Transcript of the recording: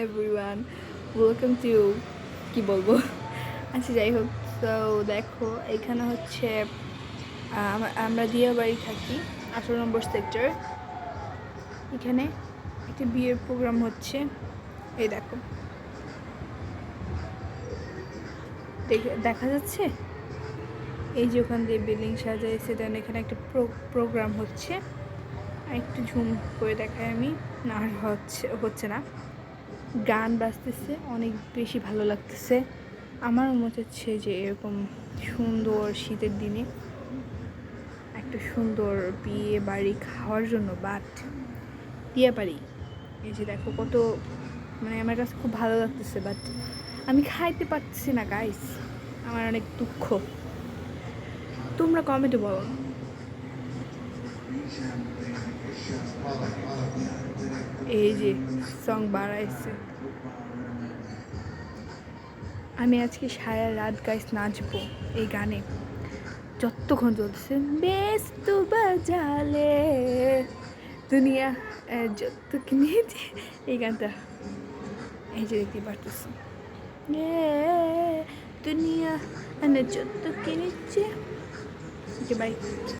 Everyone, welcome to কি বলবো। আচ্ছা যাই হোক, তো দেখো এখানে হচ্ছে আমরা দিয়াবাড়ি থাকি 18 নম্বর সেক্টর। এখানে একটা বিয়ের প্রোগ্রাম হচ্ছে। এই দেখো, দেখা যাচ্ছে এই যে ওখান দিয়ে বিল্ডিং সাজাইছে, দেন এখানে একটা প্রোগ্রাম হচ্ছে। একটু ঝুম করে দেখাই আমি, না আর হচ্ছে না। গান বাজতেছে, অনেক বেশি ভালো লাগতেছে। আমার মনে হচ্ছে যে এরকম সুন্দর শীতের দিনে একটা সুন্দর বিয়ে বাড়ি খাওয়ার জন্য। বাট বিয়ে বাড়ি, এই যে দেখো কত, মানে আমার কাছে খুব ভালো লাগতেছে, বাট আমি খাইতে পারতেছি না গাইস। আমার অনেক দুঃখ। তোমরা কমেন্টে বলো। এই যে সং বাড়াইছে, আমি আজকে সারা রাত গাইস নাচবো এই গানে যতক্ষণ চলতেছে। বেশ তো বাজালে দুনিয়া যত কিনেছে, এই গানটা এই যে দেখতে পারতেছি। দুনিয়া যত কিনেছে। Okay bye.